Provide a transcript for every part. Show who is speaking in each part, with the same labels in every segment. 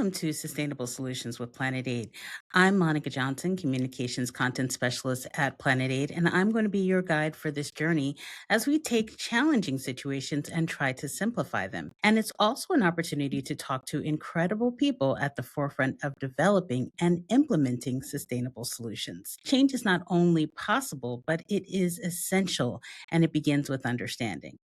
Speaker 1: welcome to Sustainable Solutions with Planet Aid. I'm Monica Johnson, Communications Content Specialist at Planet Aid, and I'm going to be your guide for this journey as we take challenging situations and try to simplify them. And it's also an opportunity to talk to incredible people at the forefront of developing and implementing sustainable solutions. Change is not only possible, but it is essential, and it begins with understanding.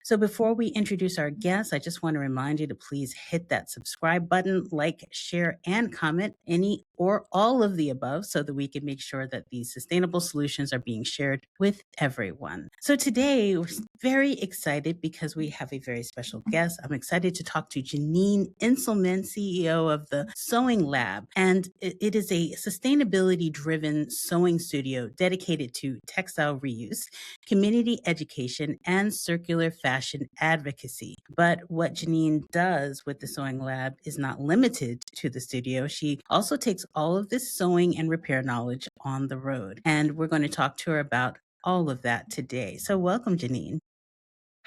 Speaker 1: So before we introduce our guests, I just want to remind you to please hit that subscribe button, like, share, and comment any or all of the above so that we can make sure that these sustainable solutions are being shared with everyone. So today, we're very excited because we have a very special guest. I'm excited to talk to Janine Inselmann, CEO of the Sewing Lab. And it is a sustainability-driven sewing studio dedicated to textile reuse, community education, and circular fashion advocacy. But what Janine does with the Sewing Lab is not limited to the studio. She also takes all of this sewing and repair knowledge on the road. And we're going to talk to her about all of that today. So welcome, Janine.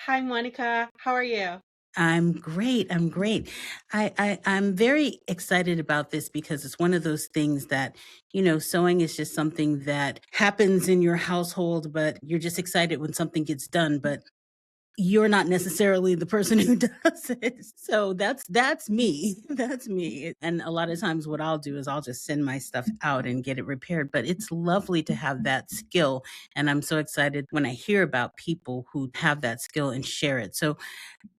Speaker 2: Hi, Monica. How are you?
Speaker 1: I'm great. I'm great. I'm very excited about this because it's one of those things that, sewing is just something that happens in your household, but you're just excited when something gets done, but you're not necessarily the person who does it. So that's me. That's me. And a lot of times what I'll do is I'll just send my stuff out and get it repaired. But it's lovely to have that skill. And I'm so excited when I hear about people who have that skill and share it. So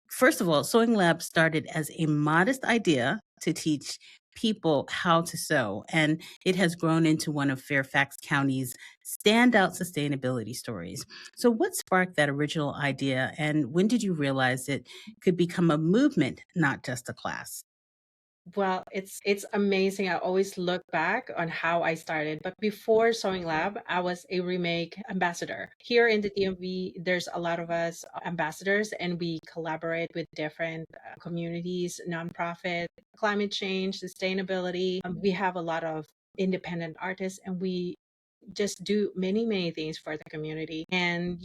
Speaker 1: first of all, Sewing Lab started as a modest idea to teach people how to sew, and it has grown into one of Fairfax County's standout sustainability stories. So, what sparked that original idea, and when did you realize it could become a movement, not just a class?
Speaker 2: Well, it's amazing. I always look back on how I started. But before Sewing Lab, I was a remake ambassador. Here in the DMV, there's a lot of us ambassadors, and we collaborate with different communities, nonprofit, climate change, sustainability. We have a lot of independent artists, and we just do many, many things for the community. And,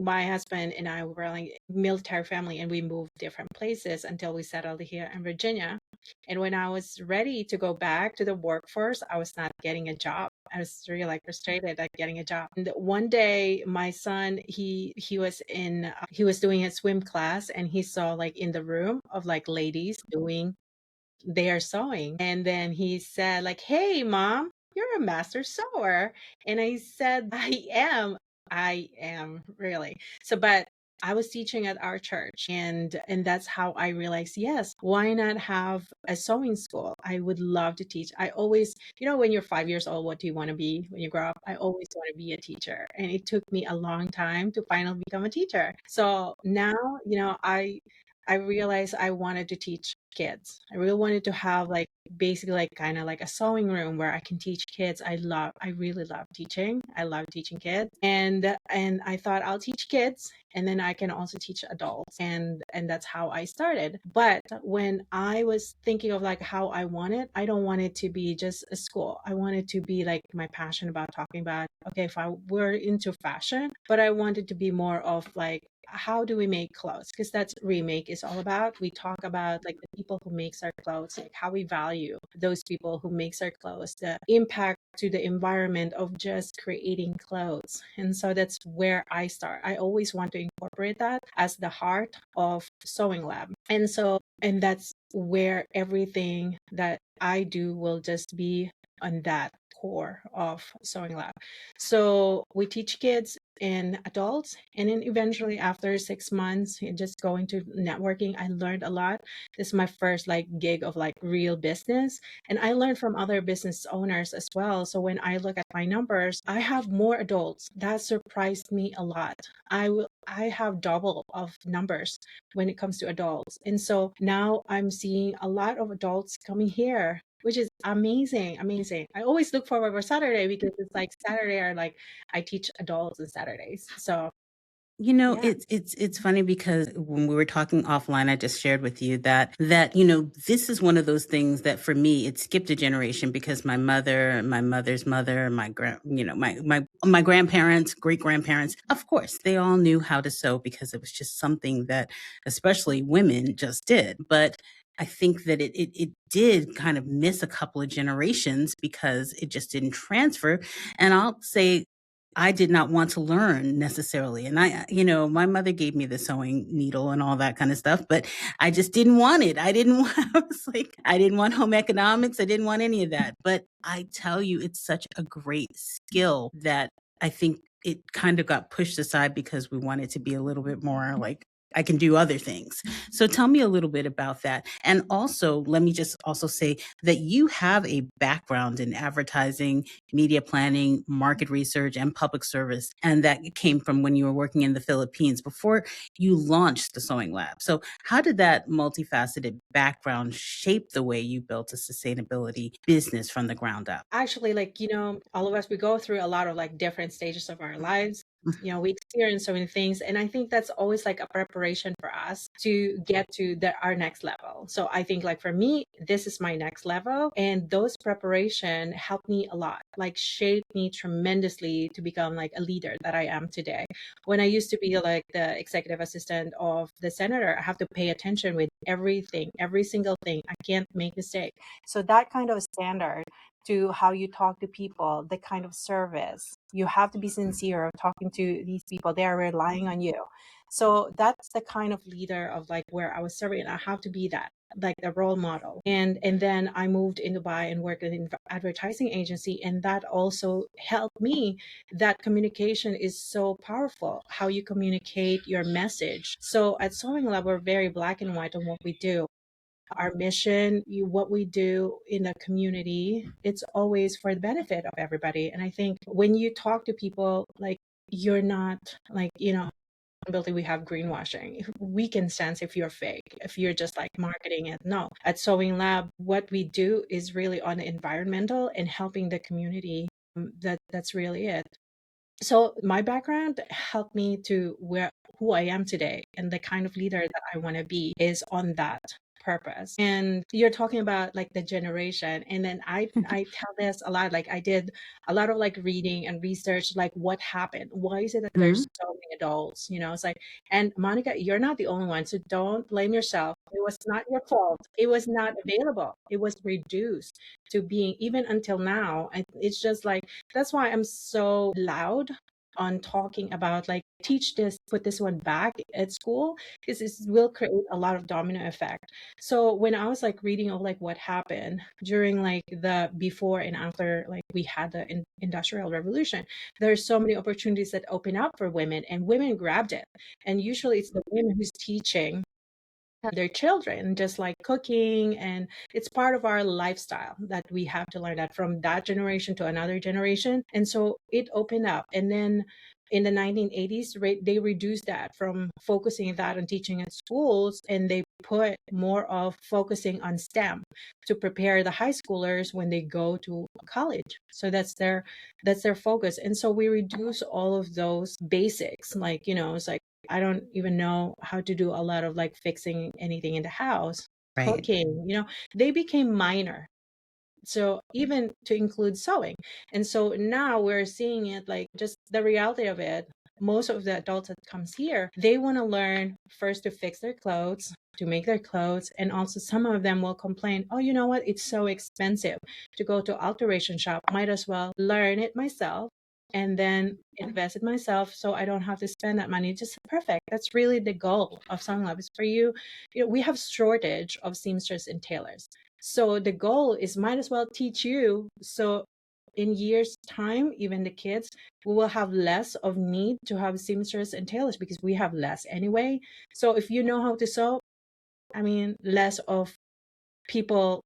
Speaker 2: my husband and I were like military family, and we moved different places until we settled here in Virginia. And when I was ready to go back to the workforce, I was not getting a job. I was really like frustrated at getting a job. And one day, my son, he was doing his swim class, and he saw like in the room of like ladies doing their sewing, and then he said like, "Hey, mom, you're a master sewer." And I said, I am really. So, but I was teaching at our church, and that's how I realized, yes, why not have a sewing school? I would love to teach. I always, when you're 5 years old, what do you want to be when you grow up? I always want to be a teacher. And it took me a long time to finally become a teacher. So now, I realized I wanted to teach kids. I really wanted to have like basically like kind of like a sewing room where I can teach kids. I really love teaching. I love teaching kids. And I thought I'll teach kids, and then I can also teach adults. And that's how I started. But when I was thinking of like how I don't want it to be just a school. I want it to be like my passion about talking about, okay, if I were into fashion, but I wanted to be more of like, how do we make clothes? Because that's remake is all about. We talk about like the people who makes our clothes, like how we value those people who makes our clothes, the impact to the environment of just creating clothes. And so that's where I start. I always want to incorporate that as the heart of Sewing Lab. And that's where everything that I do will just be on that core of Sewing Lab. So we teach kids and adults, and then eventually after 6 months and just going to networking, I learned a lot. This is my first like gig of like real business, and I learned from other business owners as well. So when I look at my numbers, I have more adults. That surprised me a lot. I have double of numbers when it comes to adults, and so now I'm seeing a lot of adults coming here, which is amazing, amazing. I always look forward for Saturday because it's like Saturday are like I teach adults on Saturdays. So yeah.
Speaker 1: It's funny because when we were talking offline, I just shared with you that this is one of those things that for me it skipped a generation because my mother, my mother's mother, my grandparents, great grandparents, of course, they all knew how to sew because it was just something that especially women just did. But I think that it did kind of miss a couple of generations because it just didn't transfer. And I'll say I did not want to learn necessarily. And my mother gave me the sewing needle and all that kind of stuff, but I just didn't want it. I didn't want, I was like, I didn't want home economics. I didn't want any of that. But I tell you, it's such a great skill that I think it kind of got pushed aside because we wanted to be a little bit more like, I can do other things. So tell me a little bit about that. And also, let me just also say that you have a background in advertising, media planning, market research, and public service. And that came from when you were working in the Philippines before you launched the Sewing Lab. So, how did that multifaceted background shape the way you built a sustainability business from the ground up?
Speaker 2: Actually, like, all of us, we go through a lot of like different stages of our lives. We experience so many things. And I think that's always like a preparation for us to get to our next level. So I think like for me, this is my next level. And those preparation helped me a lot, like shaped me tremendously to become like a leader that I am today. When I used to be like the executive assistant of the senator, I have to pay attention with everything, every single thing. I can't make mistake. So that kind of standard to how you talk to people, the kind of service. You have to be sincere of talking to these people. They are relying on you. So that's the kind of leader of like where I was serving. And I have to be that, like the role model. And then I moved in Dubai and worked in an advertising agency. And that also helped me. That communication is so powerful, how you communicate your message. So at Sewing Lab, we're very black and white on what we do. Our mission, what we do in the community, it's always for the benefit of everybody. And I think when you talk to people, like you're not like, building, we have greenwashing. We can sense if you're fake, if you're just like marketing it. No, at Sewing Lab, what we do is really on the environmental and helping the community. That's really it. So my background helped me to who I am today, and the kind of leader that I want to be is on that purpose. And you're talking about like the generation, and then I tell this a lot. Like I did a lot of like reading and research, like what happened. Why is it that there's so many adults? It's like, and Monica, you're not the only one, so don't blame yourself. It was not your fault. It was not available. It was reduced to being, even until now. It's just like, that's why I'm so loud on talking about like teach this, put this one back at school, because this will create a lot of domino effect. So when I was like reading of like what happened during like the before and after like we had the industrial revolution, there's so many opportunities that open up for women, and women grabbed it. And usually it's the women who's teaching their children, just like cooking, and it's part of our lifestyle that we have to learn that from that generation to another generation. And so it opened up. And then in the 1980s, they reduced that from focusing that on teaching at schools, and they put more of focusing on STEM to prepare the high schoolers when they go to college. So that's their focus. And so we reduce all of those basics, like it's like I don't even know how to do a lot of like fixing anything in the house,
Speaker 1: Right.
Speaker 2: cooking, they became minor. So even to include sewing. And so now we're seeing it like just the reality of it. Most of the adults that comes here, they want to learn first to fix their clothes, to make their clothes. And also some of them will complain, oh, you know what? It's so expensive to go to alteration shop. Might as well learn it myself and then invest in myself so I don't have to spend that money. Just perfect. That's really the goal of Sewing Lab is for you. We have shortage of seamsters and tailors. So the goal is might as well teach you. So in years time, even the kids, we will have less of need to have seamsters and tailors because we have less anyway. So if you know how to sew, less of people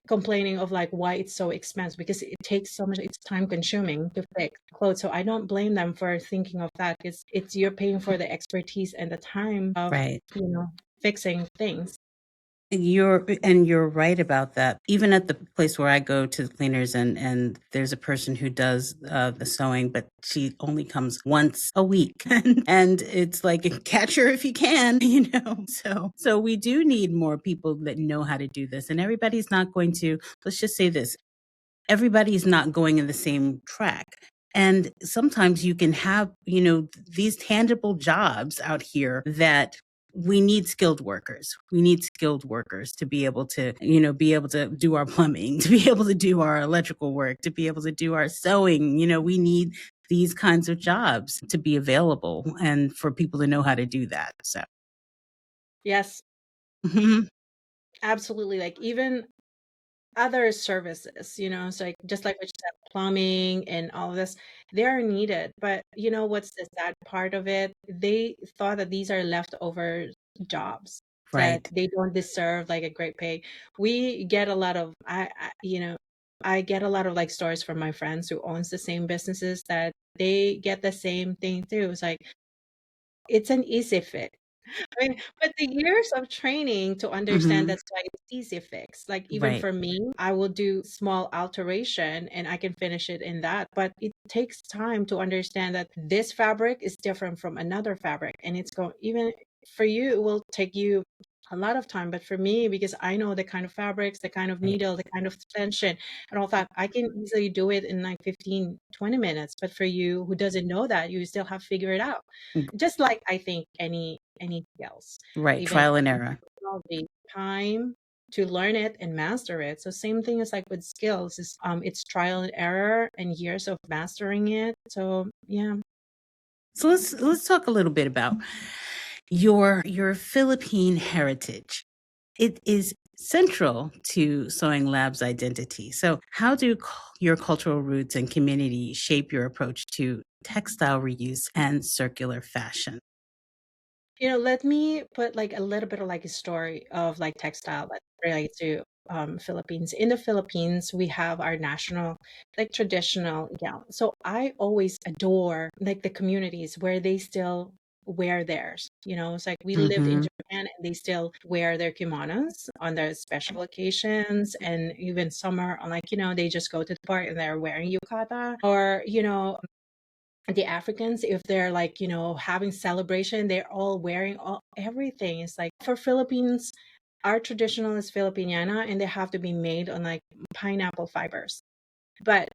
Speaker 2: complaining of like why it's so expensive, because it takes so much, it's time consuming to fix clothes. So I don't blame them for thinking of that. It's you're paying for the expertise and the time of
Speaker 1: Right.
Speaker 2: fixing things.
Speaker 1: You're right about that. Even at the place where I go to the cleaners, and there's a person who does the sewing, but she only comes once a week, and it's like catch her if you can, So we do need more people that know how to do this, and everybody's not going to. Let's just say this: everybody's not going in the same track. And sometimes you can have, these tangible jobs out here that we need skilled workers. We need skilled workers to be able to, be able to do our plumbing, to be able to do our electrical work, to be able to do our sewing. We need these kinds of jobs to be available and for people to know how to do that. So,
Speaker 2: Yes,
Speaker 1: mhm,
Speaker 2: absolutely. Like even other services, it's like just like what you said, plumbing and all of this, they are needed. But you know what's the sad part of it? They thought that these are leftover jobs that
Speaker 1: right.
Speaker 2: they don't deserve like a great pay. We get a lot of I get a lot of like stories from my friends who owns the same businesses that they get the same thing too. It's like it's an easy fix. I mean, but the years of training to understand
Speaker 1: Hmm.
Speaker 2: that's why it's easy fix. Like even
Speaker 1: Right.
Speaker 2: for me, I will do small alteration and I can finish it in that. But it takes time to understand that this fabric is different from another fabric. And it's going even for you, it will take you a lot of time. But for me, because I know the kind of fabrics, the kind of
Speaker 1: Right.
Speaker 2: needle, the kind of tension and all that, I can easily do it in like 15, 20 minutes. But for you who doesn't know that, you still have to figure it out. Just like I think anything else,
Speaker 1: Right.
Speaker 2: even
Speaker 1: Trial and error.
Speaker 2: technology, time to learn it and master it. So same thing as like with skills is it's trial and error and years of mastering it. So yeah.
Speaker 1: So let's talk a little bit about your Philippine heritage. It is central to Sewing Lab's identity. So, how do your cultural roots and community shape your approach to textile reuse and circular fashion?
Speaker 2: Let me put like a little bit of like a story of like textile that relates to Philippines. In the Philippines, we have our national, like traditional gown. So I always adore like the communities where they still wear theirs. It's like we lived in
Speaker 1: Hmm.
Speaker 2: Japan and they still wear their kimonos on their special occasions and even summer on like, they just go to the park and they're wearing yukata or, the Africans, if they're like, having celebration, they're all wearing everything. It's like for Philippines, our traditional is Filipiniana and they have to be made on like pineapple fibers. But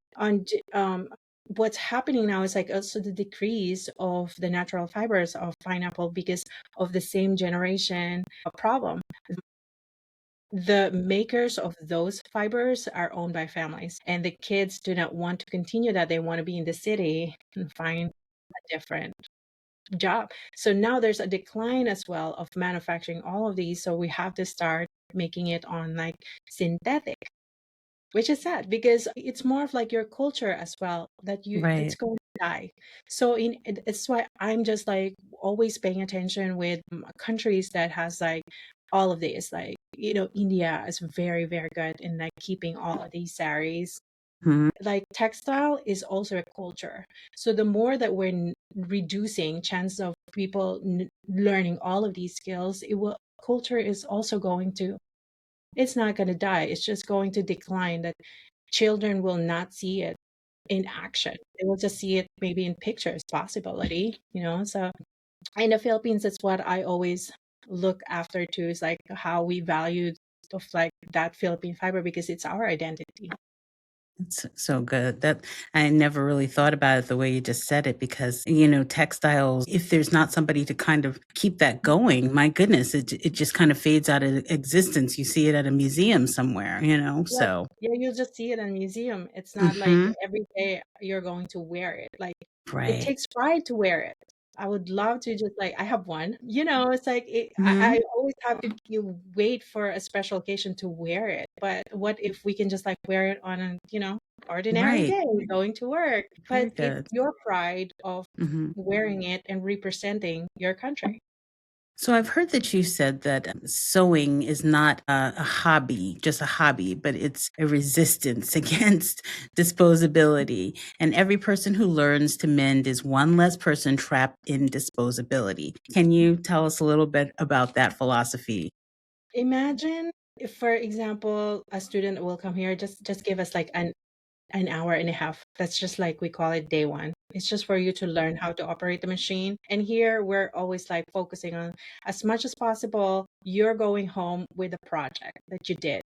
Speaker 2: what's happening now is like also the decrease of the natural fibers of pineapple because of the same generation problem. The makers of those fibers are owned by families, and the kids do not want to continue that. They want to be in the city and find a different job. So now there's a decline as well of manufacturing all of these. So we have to start making it on like synthetic, which is sad because it's more of like your culture as well that it's
Speaker 1: Right.
Speaker 2: going to die. So it's why I'm just like always paying attention with countries that has like all of these, like India is very very good in like keeping all of these saris.
Speaker 1: Mhm.
Speaker 2: Like textile is also a culture, so the more that we're reducing chance of people learning all of these skills, it will culture is also going to, it's not going to die, it's just going to decline. That children will not see it in action, they will just see it maybe in pictures possibility. So in the Philippines, that's what I always look after too, is like how we value of like that Philippine fiber because it's our identity.
Speaker 1: It's so good. That I never really thought about it the way you just said it because, textiles, if there's not somebody to kind of keep that going, my goodness, it just kind of fades out of existence. You see it at a museum somewhere.
Speaker 2: Yeah,
Speaker 1: So,
Speaker 2: yeah, you'll just see it in a museum. It's not like
Speaker 1: hmm,
Speaker 2: every day you're going to wear it. Like it
Speaker 1: right.
Speaker 2: takes pride to wear it. I would love to just like I have one. It's like I
Speaker 1: Hmm.
Speaker 2: always have to wait for a special occasion to wear it. But what if we can just like wear it on a ordinary
Speaker 1: Right.
Speaker 2: day going to work? But
Speaker 1: Very
Speaker 2: it's
Speaker 1: good.
Speaker 2: your pride of
Speaker 1: Hmm.
Speaker 2: wearing it and representing your country.
Speaker 1: So I've heard that you said that sewing is not a hobby, just a hobby, but it's a resistance against disposability. And every person who learns to mend is one less person trapped in disposability. Can you tell us a little bit about that philosophy?
Speaker 2: Imagine if, for example, a student will come here, just give us like an hour and a half. That's just like we call it day one. It's just for you to learn how to operate the machine. And here we're always like focusing on as much as possible, you're going home with a project that you did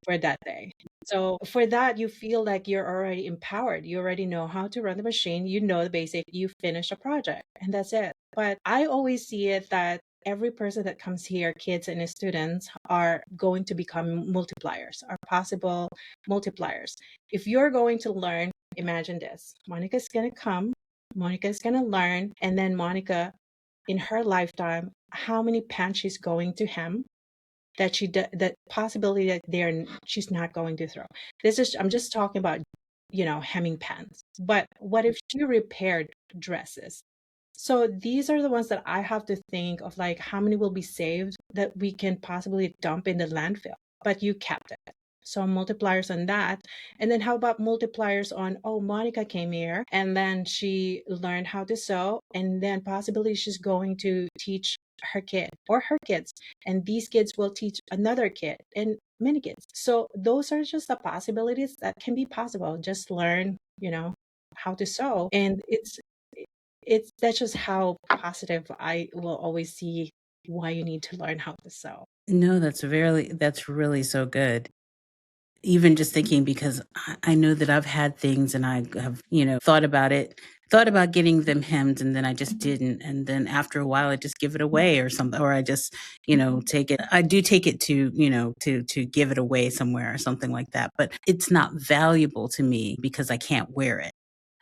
Speaker 2: for that day. So for that, you feel like you're already empowered. You already know how to run the machine. You know the basic, you finish a project and that's it. But I always see it that every person that comes here, kids and students, are going to become multipliers, are possible multipliers. If you're going to learn, imagine this: Monica's going to come, Monica's going to learn, and then Monica, in her lifetime, how many pants she's going to hem, that possibility that she's not going to throw. I'm just talking about, hemming pants. But what if she repaired dresses? So these are the ones that I have to think of, like how many will be saved that we can possibly dump in the landfill, but you kept it. So multipliers on that. And then how about multipliers on, oh, Monica came here and then she learned how to sew, and then possibly she's going to teach her kid or her kids, and these kids will teach another kid and many kids. So those are just the possibilities that can be possible. Just learn, how to sew. And it's that's just how positive I will always see why you need to learn how to sew.
Speaker 1: No, that's really so good. Even just thinking because I know that I've had things and I have, thought about getting them hemmed and then I just didn't. And then after a while I just give it away or something, or I just, take it. I do take it to, to give it away somewhere or something like that. But it's not valuable to me because I can't wear it.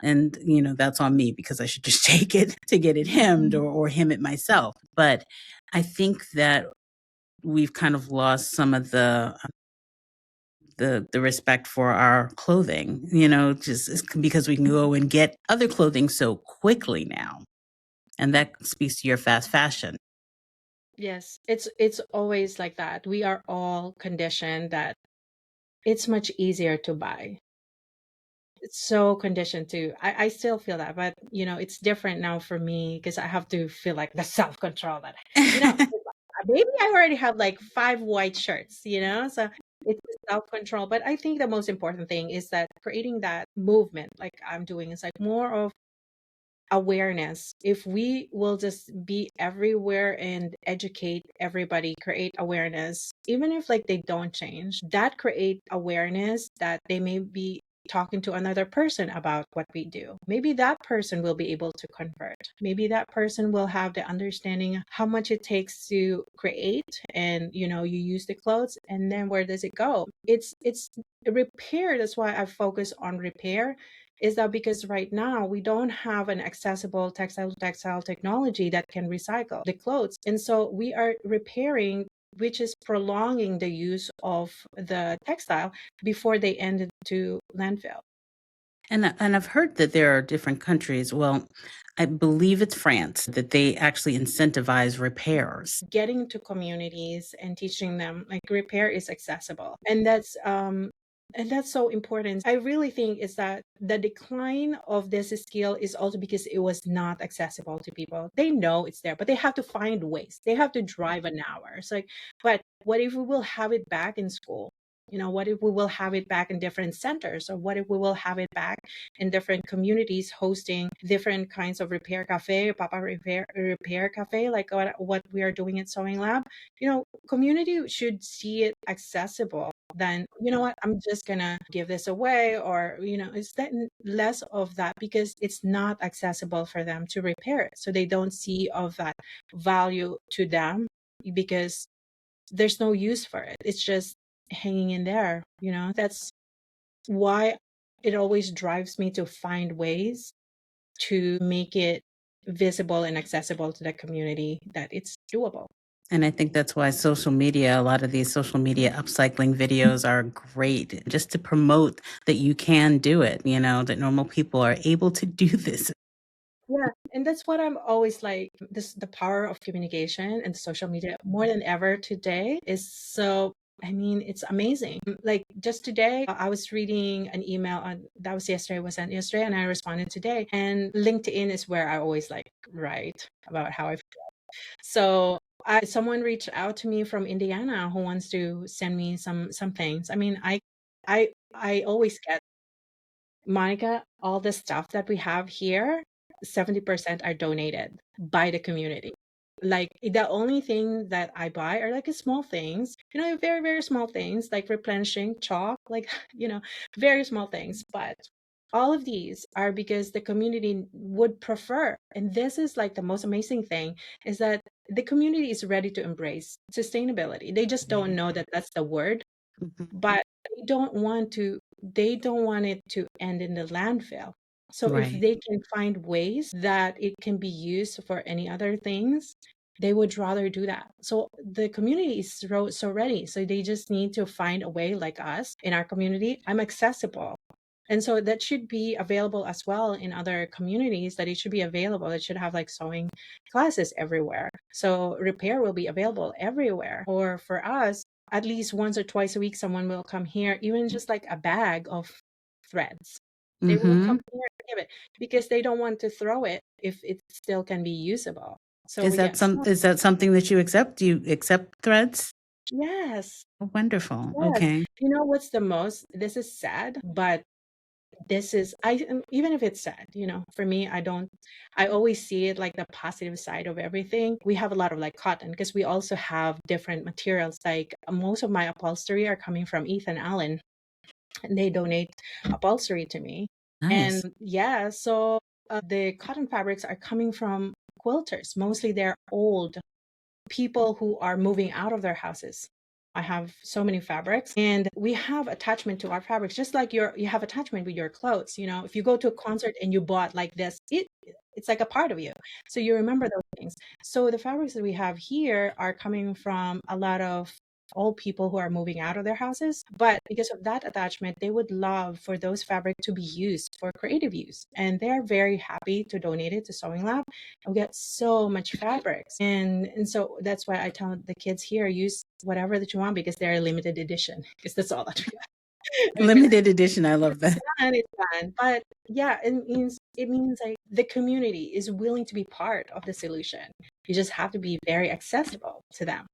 Speaker 1: And, that's on me because I should just take it to get it hemmed or hem it myself. But I think that we've kind of lost some of the respect for our clothing, just because we can go and get other clothing so quickly now. And that speaks to your fast fashion.
Speaker 2: Yes, it's always like that. We are all conditioned that it's much easier to buy. It's so conditioned to. I still feel that, but it's different now for me because I have to feel like the self-control that, you know, maybe I already have like 5 white shirts, so it's the self-control. But I think the most important thing is that creating that movement like I'm doing is like more of awareness. If we will just be everywhere and educate everybody, create awareness, even if like they don't change, that create awareness that they may be talking to another person about what we do. Maybe that person will be able to convert. Maybe that person will have the understanding how much it takes to create, and you use the clothes, and then where does it go? It's repair. That's why I focus on repair, is that because right now we don't have an accessible textile technology that can recycle the clothes. And so we are repairing, which is prolonging the use of the textile before they end to landfill.
Speaker 1: And I've heard that there are different countries. Well, I believe it's France that they actually incentivize repairs.
Speaker 2: Getting into communities and teaching them like repair is accessible. And that's so important. I really think is that the decline of this skill is also because it was not accessible to people. They know it's there, but they have to find ways. They have to drive an hour. It's like, but what if we will have it back in school? What if we will have it back in different centers? Or what if we will have it back in different communities hosting different kinds of repair cafe, Papa repair cafe, like what we are doing at Sewing Lab? Community should see it accessible. Then, what, I'm just gonna give this away, or it's that less of that because it's not accessible for them to repair it. So they don't see of that value to them because there's no use for it. It's just hanging in there. That's why it always drives me to find ways to make it visible and accessible to the community, that it's doable.
Speaker 1: And I think that's why a lot of these social media upcycling videos are great just to promote that you can do it, that normal people are able to do this.
Speaker 2: Yeah, and that's what I'm always like. This the power of communication and social media more than ever today is so. I mean, it's amazing. Like just today, I was reading an email that was yesterday, was sent yesterday, and I responded today. And LinkedIn is where I always like write about how I feel. So someone reached out to me from Indiana who wants to send me some things. I mean, I always get, Monica, all the stuff that we have here, 70% are donated by the community. Like the only thing that I buy are like small things, very, very small things like replenishing chalk, like, very small things. But All of these are because the community would prefer, and this is like the most amazing thing, is that the community is ready to embrace sustainability. They just don't know that that's the word,
Speaker 1: Mhm.
Speaker 2: but they don't want it to end in the landfill. So if
Speaker 1: Right.
Speaker 2: they can find ways that it can be used for any other things, they would rather do that. So the community is so ready. So they just need to find a way, like us in our community. I'm accessible. And so that should be available as well in other communities, that it should be available. It should have like sewing classes everywhere. So repair will be available everywhere. Or for us, at least once or twice a week, someone will come here, even just like a bag of threads. They will come
Speaker 1: Mm-hmm.
Speaker 2: here and give it because they don't want to throw it if it still can be usable. So yes,
Speaker 1: Is that something that you accept? Do you accept threads?
Speaker 2: yes,
Speaker 1: Oh, wonderful.
Speaker 2: yes.
Speaker 1: Okay.
Speaker 2: You know what's the most? This is sad, but this is even if it's sad, for me, I always see it like the positive side of everything. We have a lot of like cotton because we also have different materials. Like most of my upholstery are coming from Ethan Allen, and they donate upholstery to me. And
Speaker 1: Nice.
Speaker 2: yeah, so the cotton fabrics are coming from quilters. Mostly they're old people who are moving out of their houses. I have so many fabrics, and we have attachment to our fabrics, just like you have attachment with your clothes. If you go to a concert and you bought like this, it's like a part of you. So you remember those things. So the fabrics that we have here are coming from a lot of old people who are moving out of their houses. But because of that attachment, they would love for those fabric to be used for creative use. And they're very happy to donate it to Sewing Lab. We get so much fabrics. And so that's why I tell the kids here, use whatever that you want because they're limited edition. Because that's all that we have. Because
Speaker 1: Limited edition. I love
Speaker 2: it's
Speaker 1: that.
Speaker 2: done, it's done. But yeah, it means like the community is willing to be part of the solution. You just have to be very accessible to them.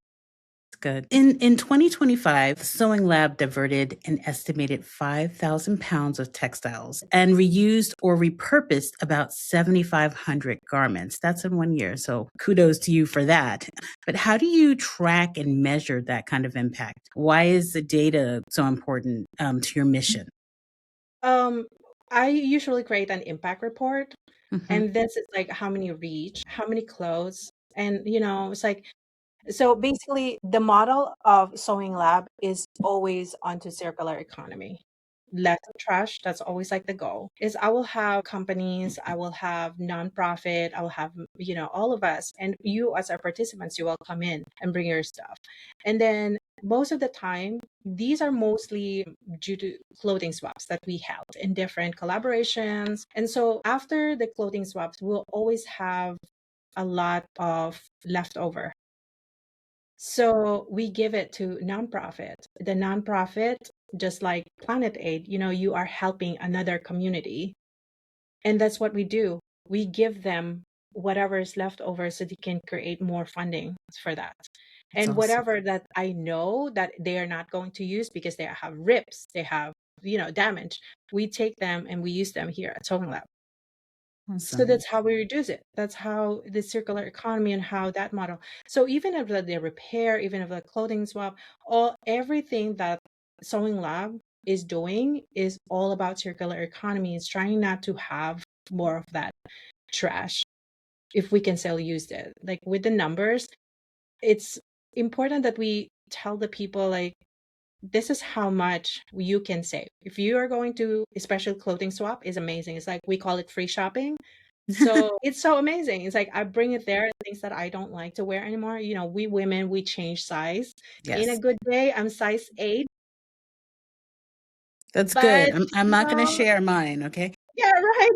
Speaker 1: Good. In 2025, Sewing Lab diverted an estimated 5,000 pounds of textiles and reused or repurposed about 7,500 garments. That's in 1 year. So kudos to you for that. But how do you track and measure that kind of impact? Why is the data so important to your mission?
Speaker 2: Um, I usually create an impact report,
Speaker 1: Hmm.
Speaker 2: and this is like how many reach, how many clothes, and it's like. So basically, the model of Sewing Lab is always onto circular economy. Less trash, that's always like the goal. Is I will have companies, I will have nonprofit, I will have, all of us, and you as our participants, you will come in and bring your stuff. And then most of the time, these are mostly due to clothing swaps that we held in different collaborations. And so after the clothing swaps, we'll always have a lot of leftover, so we give it to nonprofit. The nonprofit, just like Planet Aid, you are helping another community. And that's what we do. We give them whatever is left over so they can create more funding for that.
Speaker 1: That's
Speaker 2: And
Speaker 1: awesome.
Speaker 2: whatever that I know that they are not going to use because they have rips, they have, damage, we take them and we use them here at Sewing Lab. So
Speaker 1: Awesome.
Speaker 2: that's how we reduce it. That's how the circular economy and how that model. So even if the repair, even if the clothing swap, everything that Sewing Lab is doing is all about circular economy. It's trying not to have more of that trash if we can still use it. Like with the numbers, it's important that we tell the people like this is how much you can save. If you are going to a special clothing swap is amazing. It's like we call it free shopping. So it's so amazing. It's like I bring it there, things that I don't like to wear anymore. We women, we change size. In a
Speaker 1: Yes.
Speaker 2: good day, I'm size 8,
Speaker 1: That's good.
Speaker 2: but
Speaker 1: I'm not going to share mine. Okay.
Speaker 2: yeah, right.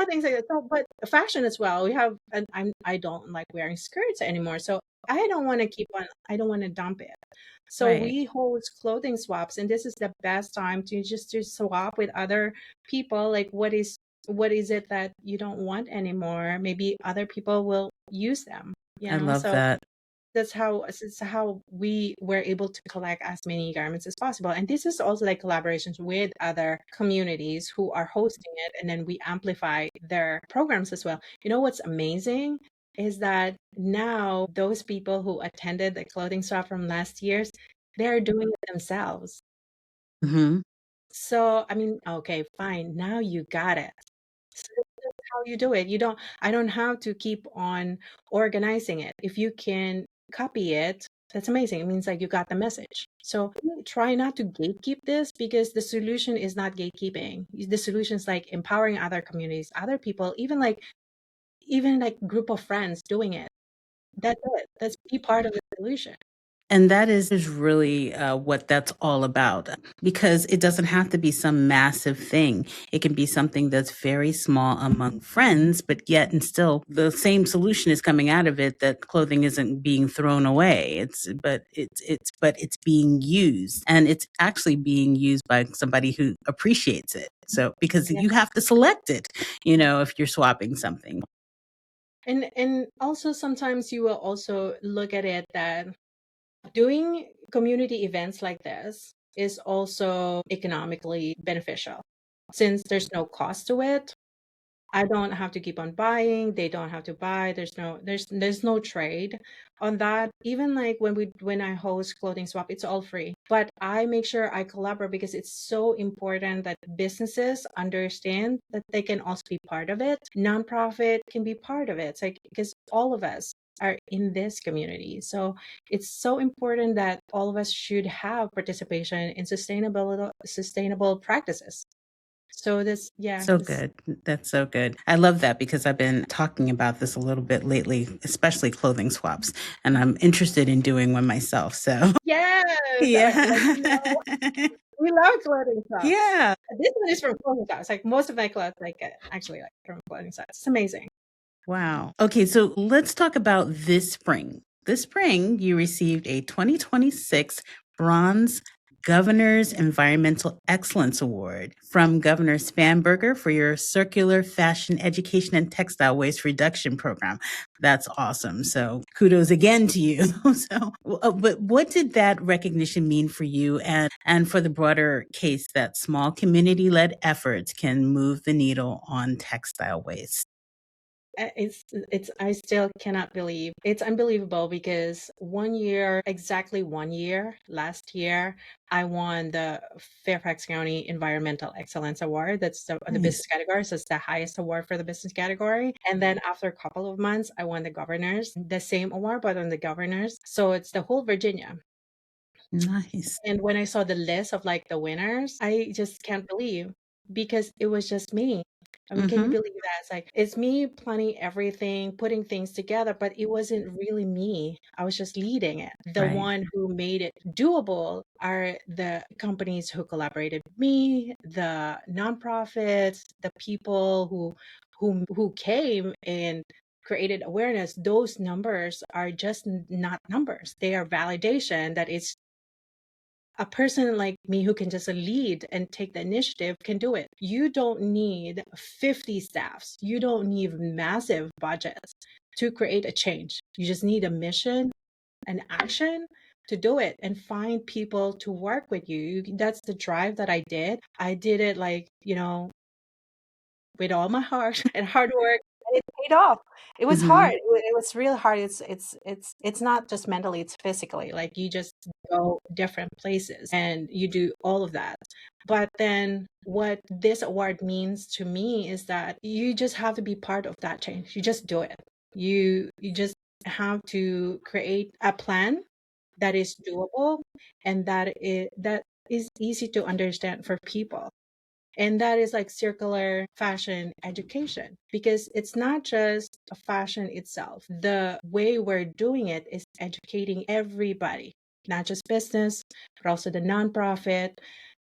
Speaker 2: Things like that. So, but fashion as well. We have, and I don't like wearing skirts anymore. So I don't want to I don't want to dump it. So
Speaker 1: Right.
Speaker 2: we host clothing swaps, and this is the best time to just to swap with other people. Like, what is it that you don't want anymore? Maybe other people will use them.
Speaker 1: I love
Speaker 2: So
Speaker 1: that.
Speaker 2: that's how we were able to collect as many garments as possible. And this is also like collaborations with other communities who are hosting it, and then we amplify their programs as well. What's amazing is that now those people who attended the clothing swap from last year's, they're doing it themselves.
Speaker 1: Hmm.
Speaker 2: So, I mean, okay, fine. Now you got it. So that's how you do it. I don't have to keep on organizing it. If you can copy it, that's amazing. It means like you got the message. So try not to gatekeep this, because the solution is not gatekeeping. The solution is like empowering other communities, other people, even like group of friends doing it. That's it. That's be part of the solution.
Speaker 1: And that is really what that's all about, because it doesn't have to be some massive thing. It can be something that's very small among friends, but yet and still the same solution is coming out of it, that clothing isn't being thrown away. It's being used, and it's actually being used by somebody who appreciates it. So because
Speaker 2: Yeah.
Speaker 1: you have to select it, you know, if you're swapping something.
Speaker 2: And also sometimes you will also look at it that doing community events like this is also economically beneficial. Since there's no cost to it, I don't have to keep on buying. They don't have to buy. There's no trade on that. Even like when I host clothing swap, it's all free. But I make sure I collaborate, because it's so important that businesses understand that they can also be part of it. Nonprofit can be part of it. It's like, because all of us are in this community. So it's so important that all of us should have participation in sustainable practices. So this, yeah,
Speaker 1: So
Speaker 2: this.
Speaker 1: good. That's so good. I love that, because I've been talking about this a little bit lately, especially clothing swaps, and I'm interested in doing one myself. So,
Speaker 2: Yes,
Speaker 1: yeah.
Speaker 2: we love clothing shops.
Speaker 1: Yeah.
Speaker 2: This one is from clothing shops. Like most of my clothes, actually like from clothing shops. It's amazing.
Speaker 1: Wow. Okay, so let's talk about this spring. This spring, you received a 2026 Bronze Governor's Environmental Excellence Award from Governor Spanberger for your Circular Fashion Education and Textile Waste Reduction Program. That's awesome. So kudos again to you. So, but what did that recognition mean for you, and for the broader case that small community-led efforts can move the needle on textile waste?
Speaker 2: It's I still cannot believe. It's unbelievable, because exactly 1 year, last year, I won the Fairfax County Environmental Excellence Award. That's the
Speaker 1: Nice.
Speaker 2: business category. So it's the highest award for the business category. And then after a couple of months, I won the same award, but on the governors. So it's the whole Virginia.
Speaker 1: Nice.
Speaker 2: And when I saw the list of like the winners, I just can't believe, because it was just me. I mean, can you
Speaker 1: Mhm.
Speaker 2: believe that? It's like, it's me planning everything, putting things together, but it wasn't really me. I was just leading it. The
Speaker 1: Right.
Speaker 2: one who made it doable are the companies who collaborated with me, the nonprofits, the people who came and created awareness. Those numbers are just not numbers. They are validation that it's a person like me who can just lead and take the initiative can do it. You don't need 50 staffs. You don't need massive budgets to create a change. You just need a mission and action to do it, and find people to work with you. That's the drive that I did. I did it like, with all my heart and hard work, and it paid off. It was hard.
Speaker 1: Mhm.
Speaker 2: It was real hard. It's not just mentally, it's physically. Like you just go different places and you do all of that. But then what this award means to me is that you just have to be part of that change. You just do it. You just have to create a plan that is doable, and that is easy to understand for people. And that is like circular fashion education, because it's not just a fashion itself. The way we're doing it is educating everybody, not just business, but also the nonprofit,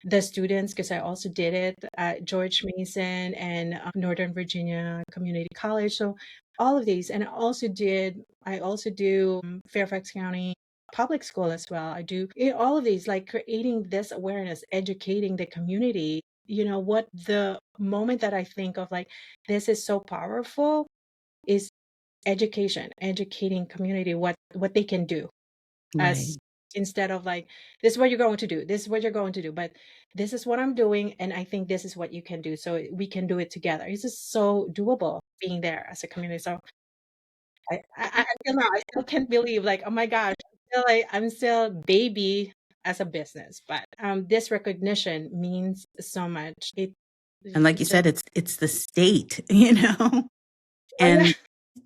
Speaker 2: the students, because I also did it at George Mason and Northern Virginia Community College. So all of these, and I also do Fairfax County public school as well. I do all of these, like creating this awareness, educating the community. What the moment that I think of like this is so powerful is education, educating community what they can do,
Speaker 1: Right.
Speaker 2: as instead of like, this is what you're going to do, this is what you're going to do, but this is what I'm doing, and I think this is what you can do, so we can do it together. It's just so doable being there as a community. So I until now I still can't believe, like, oh my gosh, I'm still baby as a business. But this recognition means so much.
Speaker 1: And like you
Speaker 2: Just
Speaker 1: said, it's the state, you know?
Speaker 2: oh yeah.
Speaker 1: And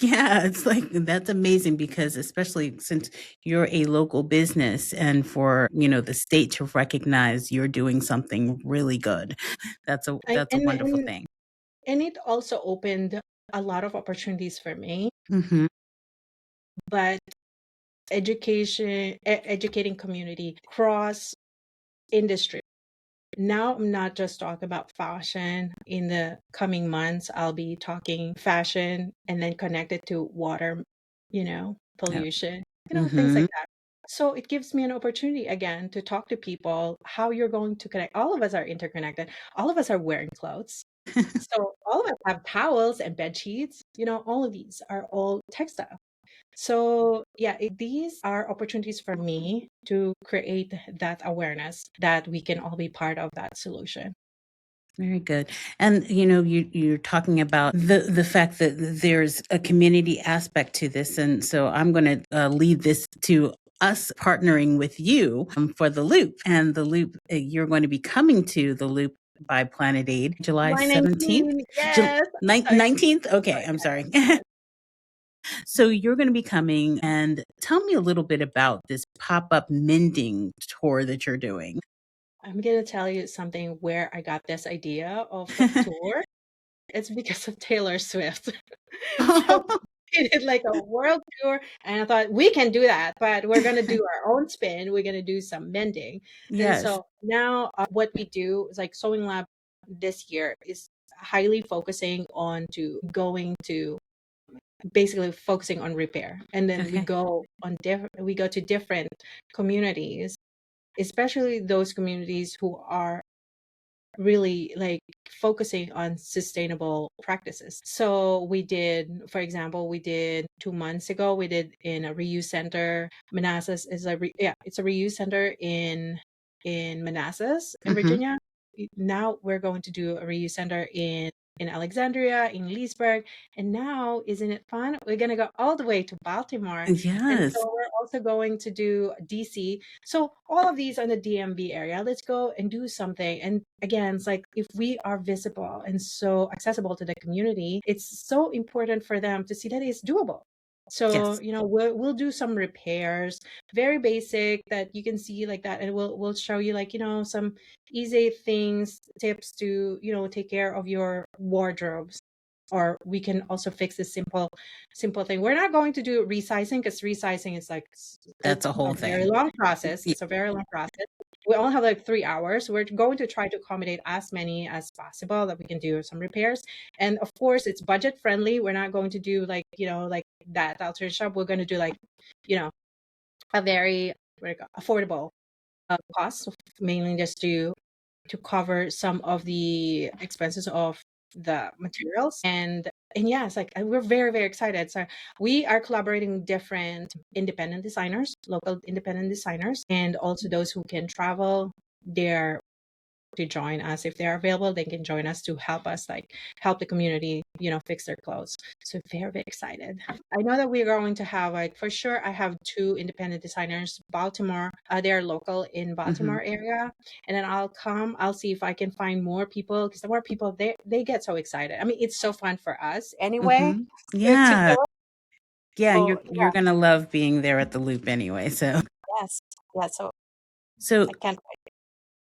Speaker 1: yeah, it's like that's amazing because especially since you're a local business and for, the state to recognize you're doing something really good.
Speaker 2: I,
Speaker 1: That's a wonderful thing.
Speaker 2: and it also opened a lot of opportunities for me.
Speaker 1: Mhm.
Speaker 2: But educating community cross industry. Now I'm not just talking about fashion. In the coming months, I'll be talking fashion and then connected to water,
Speaker 1: Yep.
Speaker 2: pollution, things like
Speaker 1: Mhm.
Speaker 2: that. So it gives me an opportunity again to talk to people how you're going to connect. All of us are interconnected. All of us are wearing clothes. So all of us have towels and bed sheets. All of these are all textile. So, yeah, these are opportunities for me to create that awareness that we can all be part of that solution.
Speaker 1: Very good. And you're talking about the fact that there's a community aspect to this, and so I'm going to lead this to us partnering with you for the Loop. And the Loop, you're going to be coming to the Loop by Planet Aid, July
Speaker 2: July
Speaker 1: 17th,
Speaker 2: 19, yes. So
Speaker 1: 19th. Okay, I'm
Speaker 2: excited.
Speaker 1: sorry.
Speaker 2: Yes.
Speaker 1: So you're going to be coming, and tell me a little bit about this pop up mending tour that you're doing.
Speaker 2: I'm going to tell you something where I got this idea of the tour. It's because of Taylor Swift. So we did like a world tour, and I thought we can do that, but we're going to do our own spin. We're going to do some mending. And
Speaker 1: Yes.
Speaker 2: so now what we do is like Sewing Lab this year is highly focusing on to going to basically focusing on repair. And then we
Speaker 1: Okay.
Speaker 2: go on we go to different communities, especially those communities who are really like focusing on sustainable practices. So we did, for example, we did 2 months ago, we did in a reuse center. Manassas is it's a reuse center in Manassas in
Speaker 1: Hmm.
Speaker 2: Virginia. Now we're going to do a reuse center in Alexandria, in Leesburg, and now isn't it fun? We're gonna go all the way to Baltimore, and
Speaker 1: Yes.
Speaker 2: so we're also going to do DC. So all of these are in the DMV area. Let's go and do something. And again, it's like if we are visible and so accessible to the community, it's so important for them to see that it's doable. So,
Speaker 1: Yes.
Speaker 2: we'll do some repairs, very basic that you can see like that, and we'll show you like, some easy things, tips to, take care of your wardrobes. Or we can also fix this simple thing. We're not going to do resizing because resizing is like
Speaker 1: That's a
Speaker 2: a
Speaker 1: whole
Speaker 2: very
Speaker 1: thing.
Speaker 2: long process.
Speaker 1: Y-
Speaker 2: It's a very long process. We only have like 3 hours. We're going to try to accommodate as many as possible that we can do some repairs. And of course, it's budget friendly. We're not going to do like, like that alternative shop. We're going to do like, you know, a very affordable cost, mainly just to cover some of the expenses of the materials. And yeah, it's like we're very very excited. So we are collaborating with different independent designers, local independent designers, and also those who can travel. They're to join us if they're available. They can join us to help us like help the community, fix their clothes. So very very excited. I know that we're going to have like for sure. I have two independent designers, Baltimore. They're local in
Speaker 1: mhm.
Speaker 2: Baltimore area, and then I'll see if I can find more people, because the more people they get so excited. I mean, it's so fun for us anyway
Speaker 1: Mhm.
Speaker 2: to
Speaker 1: Yeah.
Speaker 2: go.
Speaker 1: Yeah,
Speaker 2: So
Speaker 1: you're gonna love being there at the Loop anyway. So
Speaker 2: yes, yeah. So
Speaker 1: so
Speaker 2: I can't.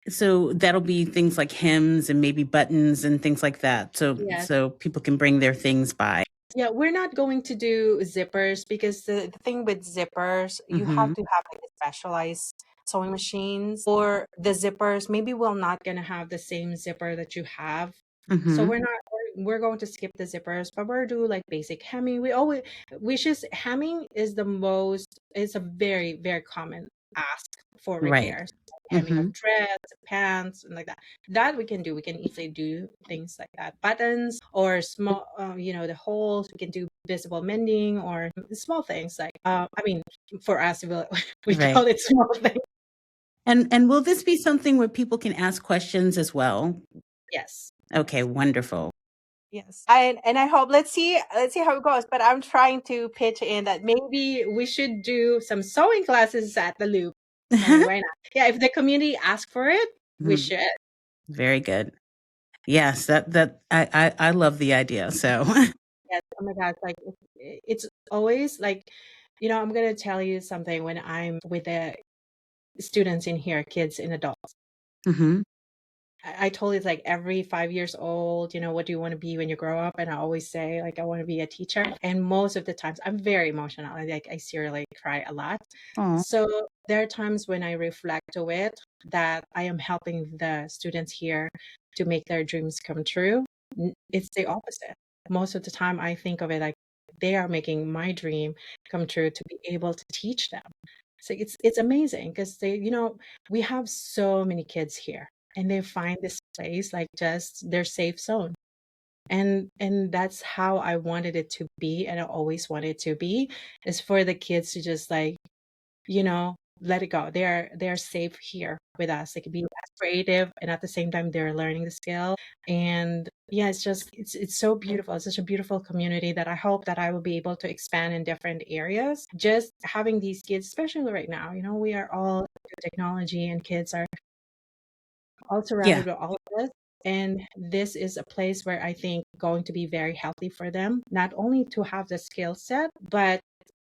Speaker 1: so that'll be things like hems and maybe buttons and things like that.
Speaker 2: Yes.
Speaker 1: So people can bring their things by.
Speaker 2: Yeah, we're not going to do zippers because the thing with zippers, you have
Speaker 1: Mhm.
Speaker 2: to have like a specialized sewing machines for the zippers. Maybe we're not gonna have the same zipper that you have. So
Speaker 1: Mhm.
Speaker 2: we're going to skip the zippers, but we're do like basic hemming. We just hemming is the most, it's a very, very common ask for
Speaker 1: Right.
Speaker 2: repairs. Hemming of
Speaker 1: Mhm.
Speaker 2: dress, pants, and like that. That we can do. We can easily do things like that. Buttons or small, the holes. We can do visible mending or small things like, I mean, for us, we
Speaker 1: Right.
Speaker 2: call it small things.
Speaker 1: And will this be something where people can ask questions as well?
Speaker 2: Yes.
Speaker 1: Okay, wonderful.
Speaker 2: Yes. And I hope let's see how it goes. But I'm trying to pitch in that maybe we should do some sewing classes at the Loop. I mean, why not? Yeah, if the community asks for it, we
Speaker 1: Mhm.
Speaker 2: should.
Speaker 1: Very good. Yes, I love the idea. So,
Speaker 2: Yes. Oh my God. Like it's always like, I'm gonna tell you something when I'm with the students in here, kids and adults.
Speaker 1: hmm
Speaker 2: I told it's like every 5 years old, what do you want to be when you grow up? And I always say, like, I want to be a teacher. And most of the times I'm very emotional. I seriously cry a lot.
Speaker 1: oh,
Speaker 2: So there are times when I reflect to it that I am helping the students here to make their dreams come true. It's the opposite. Most of the time I think of it like they are making my dream come true to be able to teach them. So it's amazing because we have so many kids here and they find this place like just their safe zone. And that's how I wanted it to be, and I always wanted it to be, is for the kids to just like, let it go. They're safe here with us. They can be as creative and at the same time they're learning the skill. And yeah, it's so beautiful. It's such a beautiful community that I hope that I will be able to expand in different areas. Just having these kids, especially right now, we are all into technology and kids are all
Speaker 1: yeah,
Speaker 2: surrounded with all of this. And this is a place where I think going to be very healthy for them, not only to have the skill set, but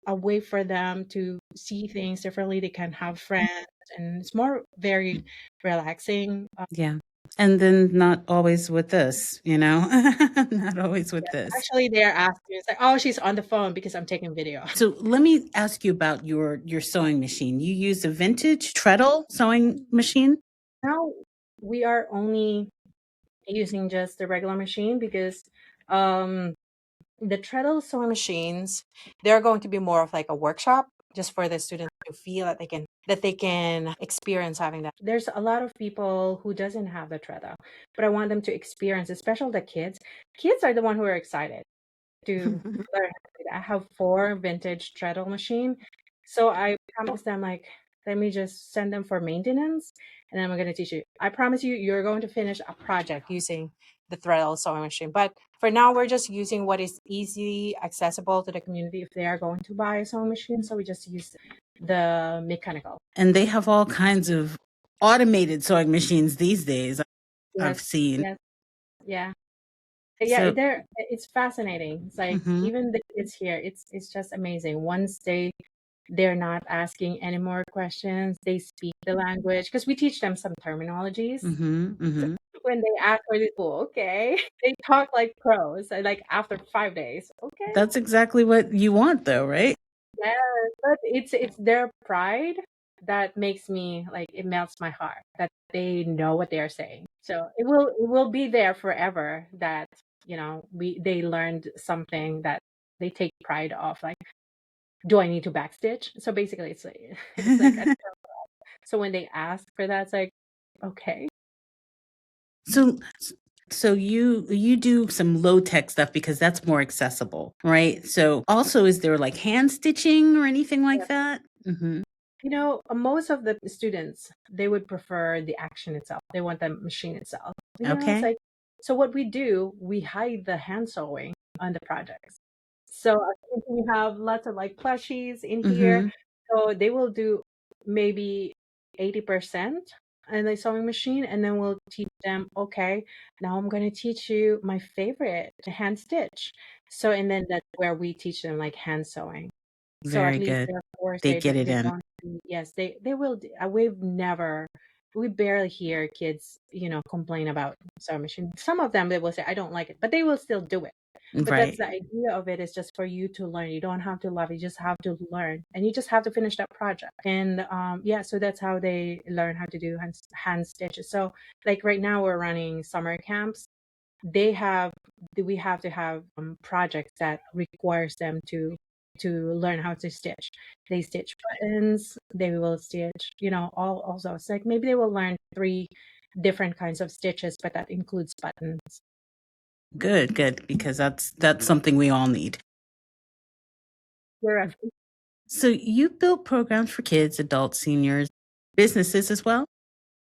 Speaker 2: a way for them to see things differently. They can have friends, and it's more very relaxing.
Speaker 1: yeah. And then not always with this, not always with this.
Speaker 2: Actually, they're asking, it's like, oh, she's on the phone because I'm taking video.
Speaker 1: So let me ask you about your sewing machine. You use a vintage treadle sewing machine?
Speaker 2: Now we are only using just the regular machine because um the treadle sewing machines, they're going to be more of like a workshop just for the students to feel that they can experience having that. There's a lot of people who doesn't have the treadle, but I want them to experience, especially the kids. Kids are the one who are excited to learn how to do that. I have 4 vintage treadle machine. So I promised them like, let me just send them for maintenance and then I'm going to teach you. I promise you, you're going to finish a project using the treadle sewing machine. But for now, we're just using what is easily accessible to the community if they are going to buy a sewing machine. So we just use the mechanical.
Speaker 1: And they have all kinds of automated sewing machines these days, I've
Speaker 2: Yes,
Speaker 1: seen.
Speaker 2: yes, yeah. Yeah,
Speaker 1: So,
Speaker 2: it's fascinating. It's like
Speaker 1: mhm,
Speaker 2: even the kids here, it's just amazing. Once they're not asking any more questions. They speak the language because we teach them some terminologies.
Speaker 1: mhm,
Speaker 2: So
Speaker 1: mhm.
Speaker 2: when they ask for the oh, okay, they talk like pros. Like after 5 days, okay,
Speaker 1: That's exactly what you want though, right?
Speaker 2: yeah. But it's their pride that makes me like it melts my heart that they know what they are saying. So it will be there forever that they learned something that they take pride of. Like, do I need to backstitch? So basically, it's like so when they ask for that, it's like, okay.
Speaker 1: So so you do some low tech stuff because that's more accessible, right? So also is there like hand stitching or anything
Speaker 2: Yeah.
Speaker 1: like that? Mhm.
Speaker 2: Most of the students, they would prefer the action itself. They want the machine itself. It's
Speaker 1: Okay.
Speaker 2: like, so what we do, we hide the hand sewing on the projects. So we have lots of like plushies in here.
Speaker 1: Mhm.
Speaker 2: So they will do maybe 80% on the sewing machine, and then we'll teach them, okay, now I'm going to teach you my favorite, the hand stitch. So, and then that's where we teach them like hand sewing. So at
Speaker 1: Very
Speaker 2: least
Speaker 1: good.
Speaker 2: they're forced,
Speaker 1: They get it
Speaker 2: they
Speaker 1: in.
Speaker 2: don't, yes, they will, we barely hear kids, complain about sewing machine. Some of them, they will say, I don't like it, but they will still do it. But that's
Speaker 1: Right.
Speaker 2: the idea of it, is just for you to learn. You don't have to love it. You just have to learn, and you just have to finish that project. And yeah, so that's how they learn how to do hand stitches. So like right now we're running summer camps. They have we have to have projects that requires them to learn how to stitch. They stitch buttons. They will stitch, all also. It's like maybe they will learn 3 different kinds of stitches, but that includes buttons.
Speaker 1: Good, good, because that's something we all need.
Speaker 2: You're
Speaker 1: So you built programs for kids, adults, seniors, businesses as well?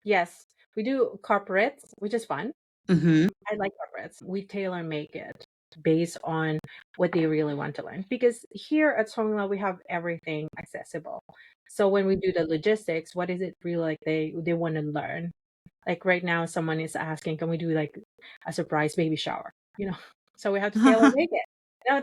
Speaker 2: Yes, we do corporates, which is fun.
Speaker 1: Mhm.
Speaker 2: I like corporates. We tailor make it. based on what they really want to learn. Because here at Sewing Lab, we have everything accessible. So when we do the logistics, what is it really like they want to learn? Like right now, someone is asking, can we do like a surprise baby shower? You know, so we have to tailor make it.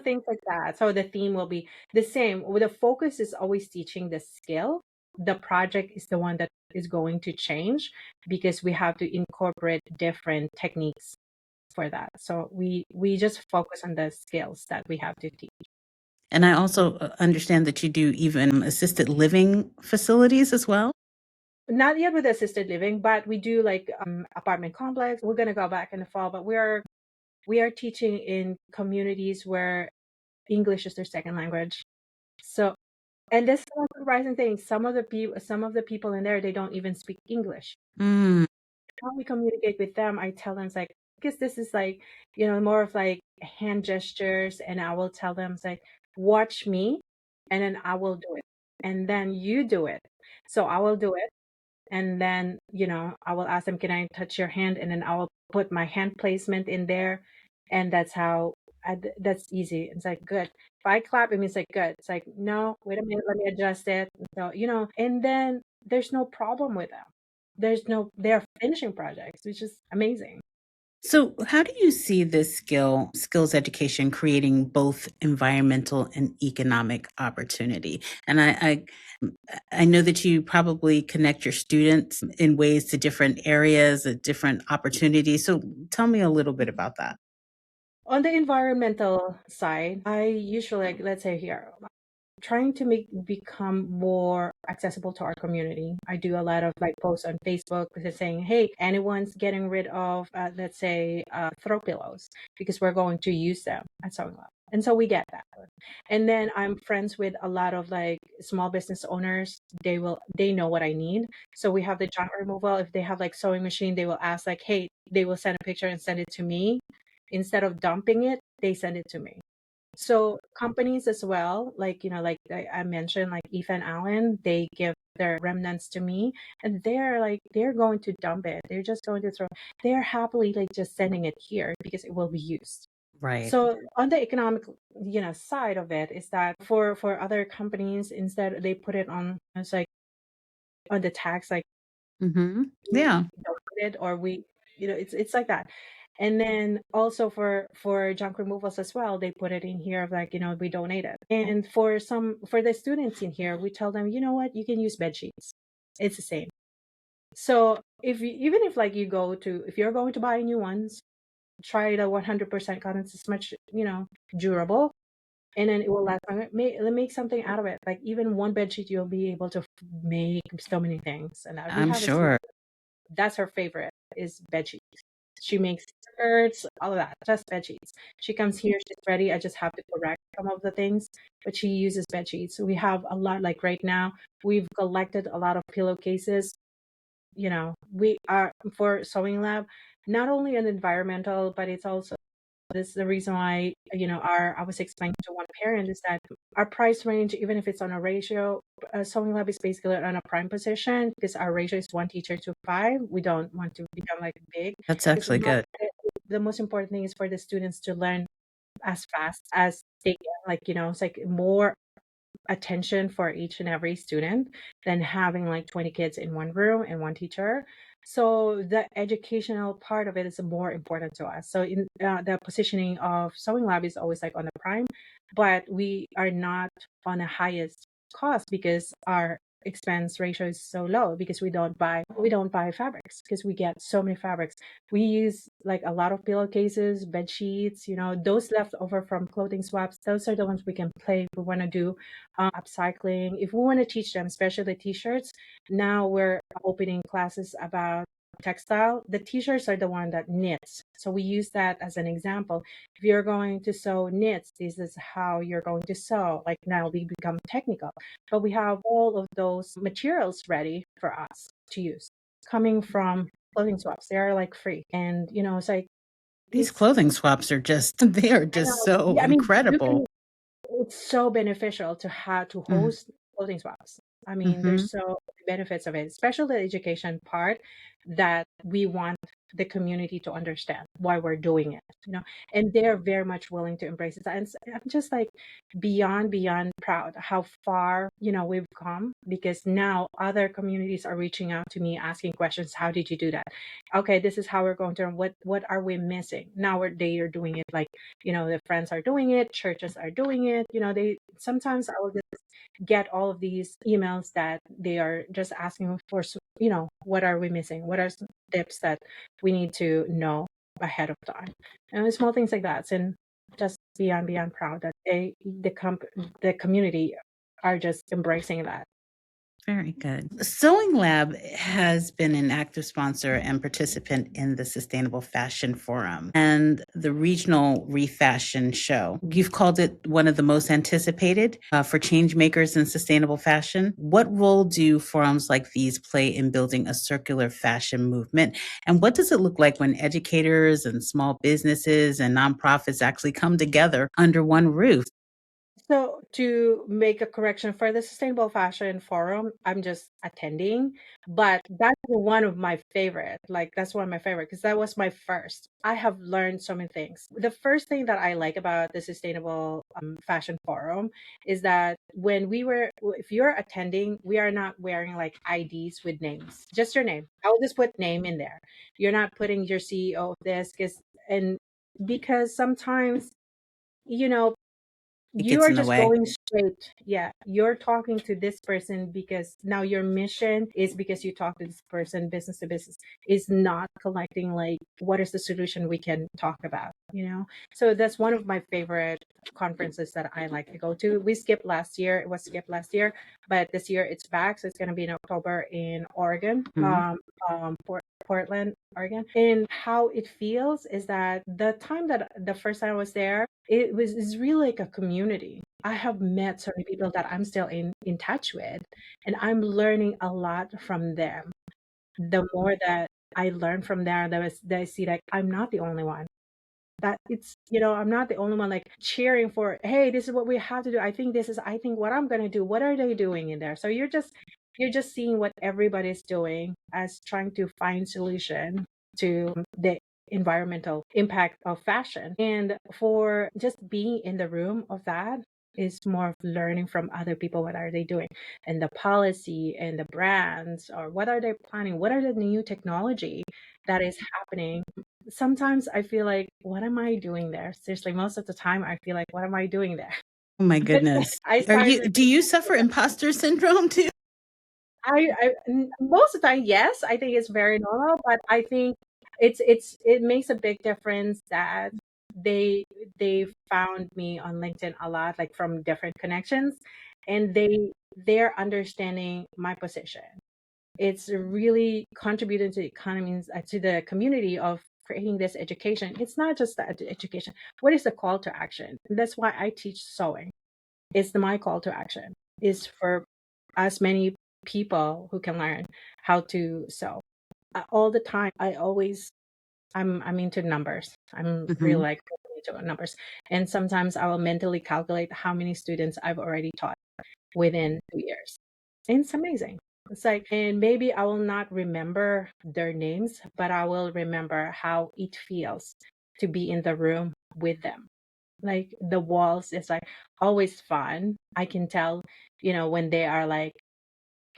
Speaker 2: Things like that. So the theme will be the same. Well, the focus is always teaching the skill. The project is the one that is going to change because we have to incorporate different techniques for that. So we just focus on the skills that we have to teach.
Speaker 1: And I also understand that you do even assisted living facilities as well.
Speaker 2: Not yet with assisted living, but we do like apartment complex. We're gonna go back in the fall, but we are teaching in communities where English is their second language. So, and this is one surprising thing. Some of the people in there, they don't even speak English.
Speaker 1: Mm,
Speaker 2: How we communicate with them, I tell them it's like, because this is like, more of like hand gestures, and I will tell them it's like, watch me, and then I will do it, and then you do it. So I will do it, and then I will ask them, can I touch your hand, and then I will put my hand placement in there, and that's how that's easy. It's like, good. If I clap, it means like, good. It's like, no, wait a minute, let me adjust it. So and then there's no problem with them. They're finishing projects, which is amazing.
Speaker 1: so, how do you see this skills education creating both environmental and economic opportunity? And I know that you probably connect your students in ways to different areas, different opportunities. So, tell me a little bit about that.
Speaker 2: On the environmental side, I usually, like, let's say here, trying to become more accessible to our community. I do a lot of like posts on Facebook saying, hey, anyone's getting rid of, let's say, throw pillows, because we're going to use them at Sewing Lab. And so we get that. And then I'm friends with a lot of like small business owners. They know what I need. So we have the junk removal. If they have like sewing machine, they will ask like, hey, they will send a picture and send it to me. Instead of dumping it, they send it to me. So companies as well, like like I mentioned, like Ethan Allen, they give their remnants to me, and they're going to dump it. They're just going to throw. They're happily like just sending it here because it will be used.
Speaker 1: Right.
Speaker 2: So on the economic, side of it is that for other companies, instead they put it on, it's like on the tax, like
Speaker 1: Hmm.
Speaker 2: we
Speaker 1: Yeah.
Speaker 2: donated, or we, it's like that. And then also for junk removals as well, they put it in here of like, we donated. And for the students in here, we tell them, you know what, you can use bed sheets. It's the same. So even if like if you're going to buy new ones, try the 100% cotton. It's much, durable, and then it will last longer. Make something out of it. Like even one bed sheet, you'll be able to make so many things. And we
Speaker 1: I'm
Speaker 2: have a student,
Speaker 1: sure.
Speaker 2: that's her favorite, is bed sheets. She makes skirts, all of that, just bed sheets. She comes here, she's ready. I just have to correct some of the things, but she uses bed sheets. So we have a lot, like right now, we've collected a lot of pillowcases. We are for Sewing Lab, not only an environmental, but it's also, this is the reason why, I was explaining to one parent is that our price range, even if it's on a ratio, Sewing Lab is basically on a prime position because our ratio is 1 teacher to 5. We don't want to become like big,
Speaker 1: That's
Speaker 2: because
Speaker 1: actually good.
Speaker 2: the most important thing is for the students to learn as fast as they can. Like, it's like more attention for each and every student than having like 20 kids in one room and one teacher. So the educational part of it is more important to us. So in the positioning of Sewing Lab is always like on the prime, but we are not on the highest cost because our expense ratio is so low, because we don't buy fabrics, because we get so many fabrics. We use like a lot of pillowcases, bed sheets, those left over from clothing swaps. Those are the ones we can play if we want to do upcycling. If we want to teach them, especially the t-shirts, now we're opening classes about textile. The t-shirts are the one that knits. So we use that as an example. If you're going to sew knits, this is how you're going to sew. Like now we become technical, but we have all of those materials ready for us to use, coming from clothing swaps. They are like free. And it's like,
Speaker 1: These
Speaker 2: it's,
Speaker 1: clothing swaps are just, they are
Speaker 2: I
Speaker 1: just
Speaker 2: know,
Speaker 1: so
Speaker 2: yeah, I mean,
Speaker 1: incredible.
Speaker 2: it's so beneficial to have to
Speaker 1: Mhm.
Speaker 2: host clothing swaps. I mean,
Speaker 1: Mhm.
Speaker 2: there's so many benefits of it, especially the education part that we want the community to understand why we're doing it, and they're very much willing to embrace it. And I'm just like beyond proud how far, we've come, because now other communities are reaching out to me asking questions. How did you do that? Okay, this is how we're going to, what are we missing? Now they are doing it, like, the friends are doing it, churches are doing it, they sometimes I will just get all of these emails that they are just asking for, what are we missing? What are some tips that we need to know ahead of time? And small things like that. And just beyond proud that the community are just embracing that.
Speaker 1: Very good. Sewing Lab has been an active sponsor and participant in the Sustainable Fashion Forum and the Regional Refashion Show. You've called it one of the most anticipated for change makers in sustainable fashion. What role do forums like these play in building a circular fashion movement? And what does it look like when educators and small businesses and nonprofits actually come together under one roof?
Speaker 2: So to make a correction, for the Sustainable Fashion Forum, I'm just attending, but that's one of my favorite. Like that's one of my favorite because that was my first. I have learned so many things. The first thing that I like about the Sustainable Fashion Forum is that if you're attending, we are not wearing like IDs with names, just your name. I will just put name in there. You're not putting your CEO of this because sometimes, you know
Speaker 1: It
Speaker 2: you
Speaker 1: gets
Speaker 2: are
Speaker 1: in the
Speaker 2: just
Speaker 1: way.
Speaker 2: going straight. Yeah, you're talking to this person because now your mission is, because you talk to this person business to business, is not collecting like what is the solution we can talk about. So that's one of my favorite conferences that I like to go to. It was skipped last year, but this year it's back, so it's going to be in October in Oregon.
Speaker 1: Mhm.
Speaker 2: Portland, Oregon. And how it feels is that the first time I was there, it's really like a community. I have met so many people that I'm still in touch with, and I'm learning a lot from them. The more that I learn from them, that I see like I'm not the only one. That I'm not the only one like cheering for, hey, this is what we have to do. I think what I'm gonna do. What are they doing in there? So you're just seeing what everybody's doing as trying to find solution to the environmental impact of fashion. And for just being in the room of that is more of learning from other people. What are they doing? And the policy and the brands, or what are they planning? What are the new technology that is happening? Sometimes I feel like, what am I doing there? Seriously, most of the time I feel like, what am I doing there?
Speaker 1: Oh my goodness.
Speaker 2: I
Speaker 1: Are
Speaker 2: started
Speaker 1: you do you suffer imposter syndrome too?
Speaker 2: most of the time, yes, I think it's very normal, but I think it makes a big difference that they found me on LinkedIn a lot, like from different connections, and they're understanding my position. It's really contributing to the economies, to the community of creating this education. It's not just the education. What is the call to action? And that's why I teach sewing. My call to action is for as many people who can learn how to sew. All the time, I'm into numbers. I'm really
Speaker 1: Mhm.
Speaker 2: like into numbers, and sometimes I will mentally calculate how many students I've already taught within 2 years. And it's amazing. It's like, and maybe I will not remember their names, but I will remember how it feels to be in the room with them. Like the walls is like always fun. I can tell, when they are like,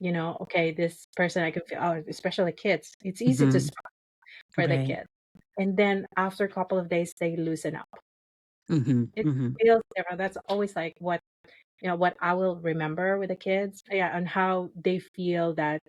Speaker 2: okay, this person I can feel, oh, especially kids. It's easy to
Speaker 1: Mhm.
Speaker 2: spot for the
Speaker 1: Right.
Speaker 2: kids. And then after a couple of days, they loosen up.
Speaker 1: Mhm.
Speaker 2: It
Speaker 1: Mhm.
Speaker 2: feels different. That's always like what I will remember with the kids. Yeah, and how they feel that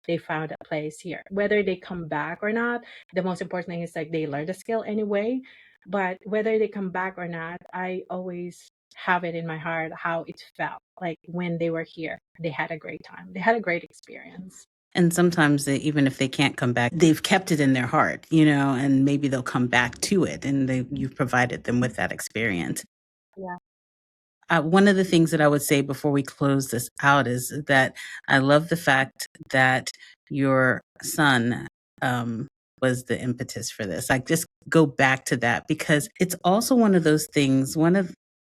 Speaker 2: they found a place here. Whether they come back or not, the most important thing is like they learn the skill anyway. But whether they come back or not, I always have it in my heart how it felt like when they were here. They had a great time. They had a great experience.
Speaker 1: And sometimes even if they can't come back, they've kept it in their heart, and maybe they'll come back to it, and you've provided them with that experience.
Speaker 2: Yeah.
Speaker 1: One of the things that I would say before we close this out is that I love the fact that your son um, was the impetus for this. Like, just go back to that because it's also one of those things.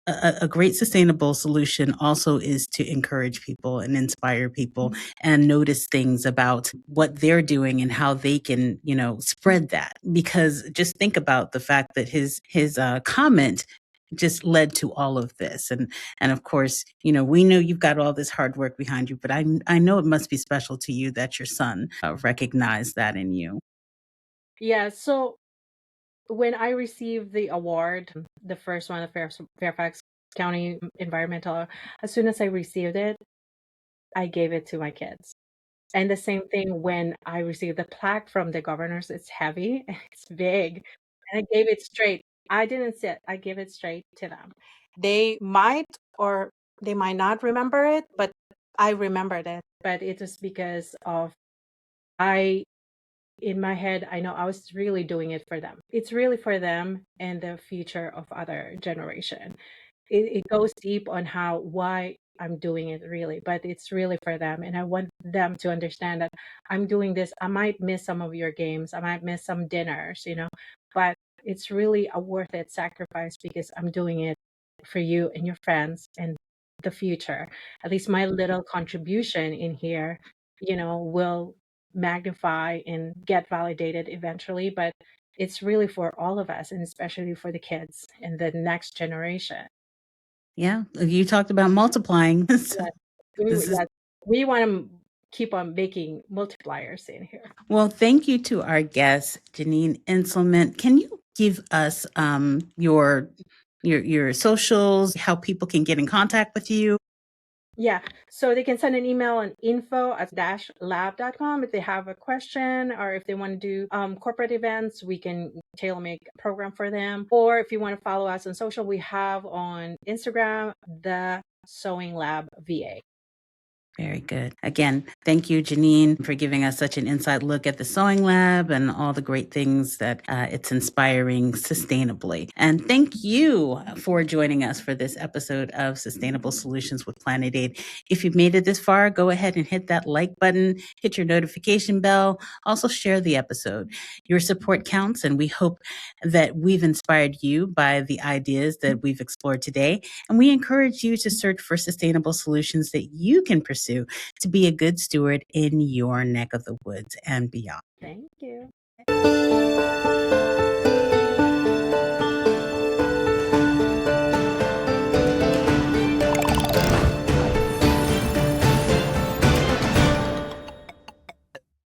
Speaker 1: a great sustainable solution also is to encourage people and inspire people and notice things about what they're doing and how they can, spread that. Because just think about the fact that his comment just led to all of this. And of course, we know you've got all this hard work behind you, but I know it must be special to you that your son recognized that in you.
Speaker 2: Yeah, so when I received the award, the first one, the Fairfax County Environmental, as soon as I received it, I gave it to my kids. And the same thing when I received the plaque from the governors, it's heavy, it's big, and I gave it straight. I didn't sit, I gave it straight to them. They might or they might not remember it, but I remembered it. But it was because of I in my head, I know I was really doing it for them. It's really for them and the future of other generation. It goes deep on why I'm doing it really, but it's really for them. And I want them to understand that I'm doing this. I might miss some of your games. I might miss some dinners, but it's really a worth it sacrifice because I'm doing it for you and your friends and the future. At least my little contribution in here, will magnify and get validated eventually, but it's really for all of us and especially for the kids and the next generation.
Speaker 1: Yeah, you talked about multiplying. So
Speaker 2: Yeah, we
Speaker 1: this is
Speaker 2: yeah, we wanna keep on making multipliers in here.
Speaker 1: well, thank you to our guest, Janine Inselmann. Can you give us your socials, how people can get in contact with you?
Speaker 2: Yeah, so they can send an email on info@lab.com if they have a question or if they wanna do, corporate events, we can tailor make a program for them. Or if you wanna follow us on social, we have on Instagram, The Sewing Lab VA.
Speaker 1: Very good. Again, thank you, Janine, for giving us such an inside look at the Sewing Lab and all the great things that it's inspiring sustainably. And thank you for joining us for this episode of Sustainable Solutions with Planet Aid. If you've made it this far, go ahead and hit that like button, hit your notification bell, also share the episode. Your support counts, and we hope that we've inspired you by the ideas that we've explored today. And we encourage you to search for sustainable solutions that you can pursue to be a good steward in your neck of the woods and beyond.
Speaker 2: Thank you.